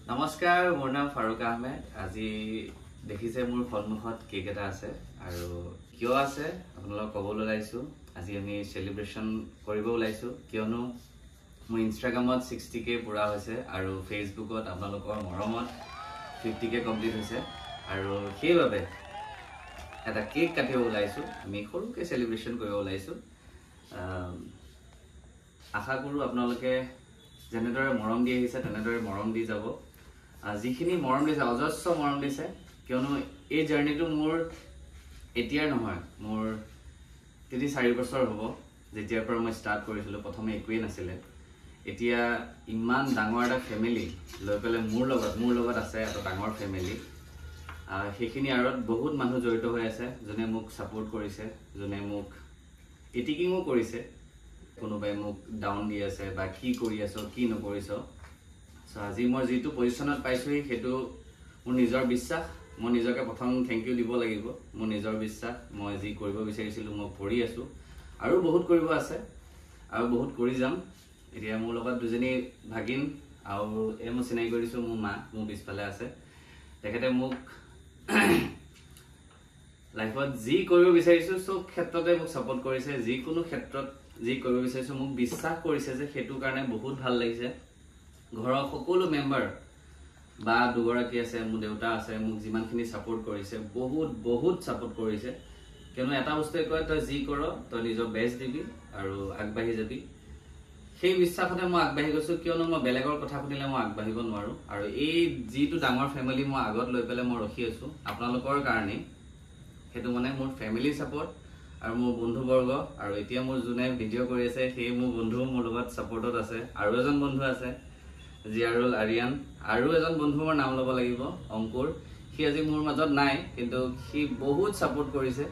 নমস্কাৰ মোৰ নাম ফাৰুক আহমেদ আজি দেখিছে মোৰ সন্মুখত কেক এটা আছে আৰু কিয় আছে আপোনালোকক ক'বলৈ ওলাইছো আজি আমি সেলিব্ৰেশন কৰিব ওলাইছো কিয়নো মোৰ ইনষ্টাগ্ৰামত 60k পুৰা হৈছে আৰু ফেসবুকত আপোনালোকৰ মৰমত 50k কমপ্লিট হৈছে আৰু সেইবাবে এটা কেক কাটিব ওলাইছো আমি সৰুকে সেলিব্ৰেশন কৰিব ওলাইছো আশা কৰো আপোনালোকে যেনেদৰে মৰম দি আহিছে তেনেদৰে মৰম দি যাব যিখিনি মৰম দিছে অজস্ৰ মৰম দিছে কিয়নো এই জাৰ্নিটো মোৰ এতিয়াৰ নহয় মোৰ 34 বছৰ হ'ব যেতিয়াৰ পৰা মই ষ্টাৰ্ট কৰিছিলো প্ৰথমে একোৱে নাছিলে এতিয়া ইমান ডাঙৰ এটা ফ্যামিলি লৈ পেলে মোৰ লগত আছে এটা ডাঙৰ ফ্যামিলি সেইখিনি আৰত বহুত মানুহ জড়িত হৈ আছে জনে মোক সাপোৰ্ট কৰিছে জনে মোক এটিকিংও কৰিছে কোনোবাই মোক ডাউন দি আছে বা কি কৰি আছো কি নকৰিছো সো আজি মই যেটো পজিশনত পাইছো হেতু মোৰ নিজৰ বিশ্বাস মই নিজকে প্ৰথম থ্যাংক ইউ দিব লাগিব মোৰ নিজৰ বিশ্বাস মই যি কৰিব বিচাৰিছিলো মই কৰি আছো আৰু বহুত কৰিব আছে আৰু বহুত কৰি যাম এতিয়া মোৰ লগত দুজনী ভাগিন আৰু এমো চিনাই কৰিছো মোৰ মা মোৰ পিছফালে আছে তেখেতে মোক লাইফত যি কৰিব বিচাৰিছো সব ক্ষেত্ৰতে মোক সাপোৰ্ট কৰিছে যি কোনো ক্ষেত্ৰত যি কৰিব বিচাৰিছো মোক বিশ্বাস কৰিছে যে হেতু কাৰণে বহুত ভাল লাগিছে ঘৰৰ সকলো মেম্বাৰ বা দুগৰাকী আছে মোৰ দেউতা আছে মোক যিমানখিনি সাপোৰ্ট কৰিছে বহুত সাপোৰ্ট কৰিছে কিয়নো এটা বস্তুৱে কয় তই যি কৰ তই নিজৰ বেষ্ট দিবি আৰু আগবাঢ়ি যাবি সেই বিশ্বাসতে মই আগবাঢ়ি গৈছো কিয়নো মই বেলেগৰ কথা শুনিলে মই আগবাঢ়িব নোৱাৰো আৰু এই যিটো ডাঙৰ ফ্যামিলি মই আগত লৈ পেলে মই ৰখি আছো আপোনালোকৰ কাৰণে হেতু মানে মোৰ ফ্যামিলি সাপোৰ্ট আৰু মোৰ বন্ধুবৰ্গ আৰু এতিয়া মোৰ জুনে ভিডিও কৰি আছে সেই মোৰ বন্ধু মোৰ লগত সাপোৰ্টত আছে আৰু এজন বন্ধু আছে জিয়াৰুল আৰিয়ান আৰু এজন বন্ধু মোৰ নাম ল'ব লাগিব অংকুৰ সি আজি মোৰ মাজত নাই কিন্তু সি বহুত সাপোৰ্ট কৰিছে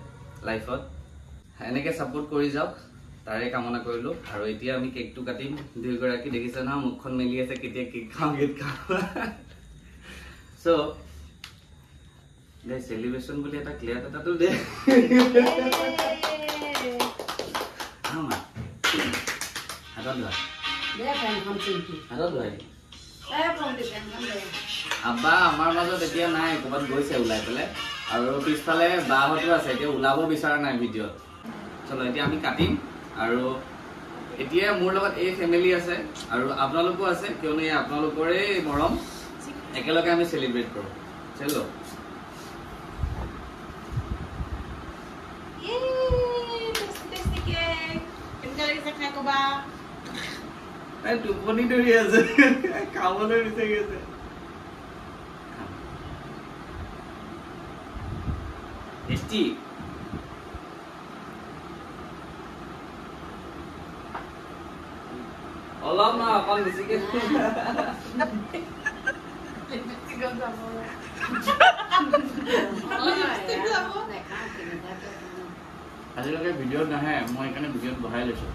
লাইফত এনেকে সাপোৰ্ট কৰি যাওক তাৰে কামনা কৰিলো আৰু এতিয়া আমি কেকটো কাটিম দুইগৰাকী দেখিছে না মুখখন মেলি আছে কেতিয়া কেক খাওঁ গীত খাওঁ সো দে সেলিব্রেশন বুলি এটা ক্লিয়াৰ এটাটো দে আমা হাতত ধৰা দে ফেনখন চিনকি হাতত ধৰা আব্বা আমাৰ মাজত এতিয়া নাই ক'বাত গৈছে ওলাই পেলে আৰু পিছফালে বাহতো আছে এতিয়া ওলাব বিচাৰা নাই ভিডিঅ চলো এতিয়া আমি কাটিম আৰু এতিয়া মোৰ লগত এই ফ্যামিলি আছে আৰু আপোনালোকো আছে কিয়নো এই আপোনালোকৰে মৰম একেলগে আমি সেলিব্ৰেট কৰো চলো টোপনি ধৰি আছে খাবলৈ বিচাৰি আছে টেষ্টি অলপ না অকল বেছিকে আজিলৈকে ভিডিঅ'ত নাহে মই এইকাৰণে ভিডিঅ'ত বহাই লৈছো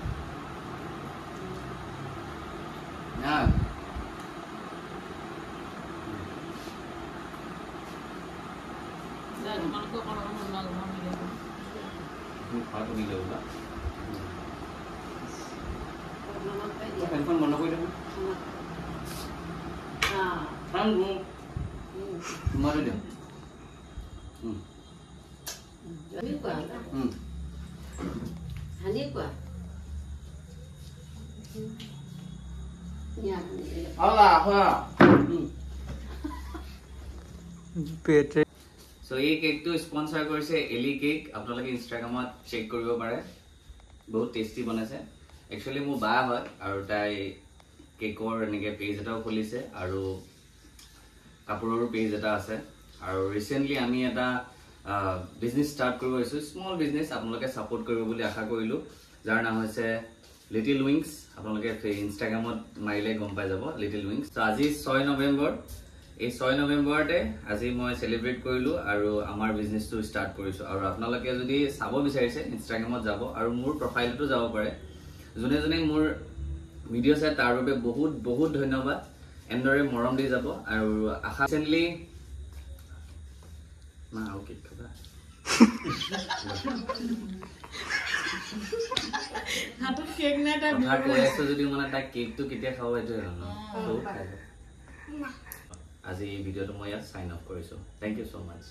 না তোমালোকে খোৱাটো মিলে ওলা ফেনখন বন্ধ কৰি দিম মাৰি দিম So এই কেকটো স্পন্সৰ কৰিছে এলি কেক আপোনালোকে ইনষ্টাগ্ৰামত চেক কৰিব পাৰে বহুত টেষ্টি বনাইছে একচুয়ালি মোৰ বা হয় আৰু তাই কেকৰ এনেকে পেজ এটাও খুলিছে আৰু কাপোৰৰ পেজ এটা আছে আৰু ৰিসেন্টলি আমি এটা বিজনেস ষ্টাৰ্ট কৰিব গৈছো স্মল বিজনেস আপোনালোকে সাপোৰ্ট কৰিব বুলি আশা কৰিলো যাৰ নাম হৈছে লিটল উইংছ আপোনালোকে ইনষ্টাগ্ৰামত মাৰিলে গম পাই যাব লিটল উইংছ তো আজি 6 নৱেম্বৰ এই 6 নৱেম্বৰতে আজি মই সেলিব্ৰেট কৰিলো আৰু আমাৰ বিজনেসটো ষ্টাৰ্ট কৰিছো আৰু আপোনালোকে যদি চাব বিচাৰিছে ইনষ্টাগ্ৰামত যাব আৰু মোৰ প্ৰফাইলটো যাব পাৰে জনে মোৰ ভিডিও চাই তাৰ বাবে বহুত ধন্যবাদ এন্দৰে মৰম দি যাব আৰু আশা ৰিসেন্টলি মা ওকে খাবা হাতত কেক নাই তাই কথা কৈ আছো যদি মানে তাই কেকটো কেতিয়া খাব এইটো জানো আজি এই ভিডিঅ'টো মই ইয়াত সাইন অফ কৰিছো থ্যাংক ইউ সো মাচ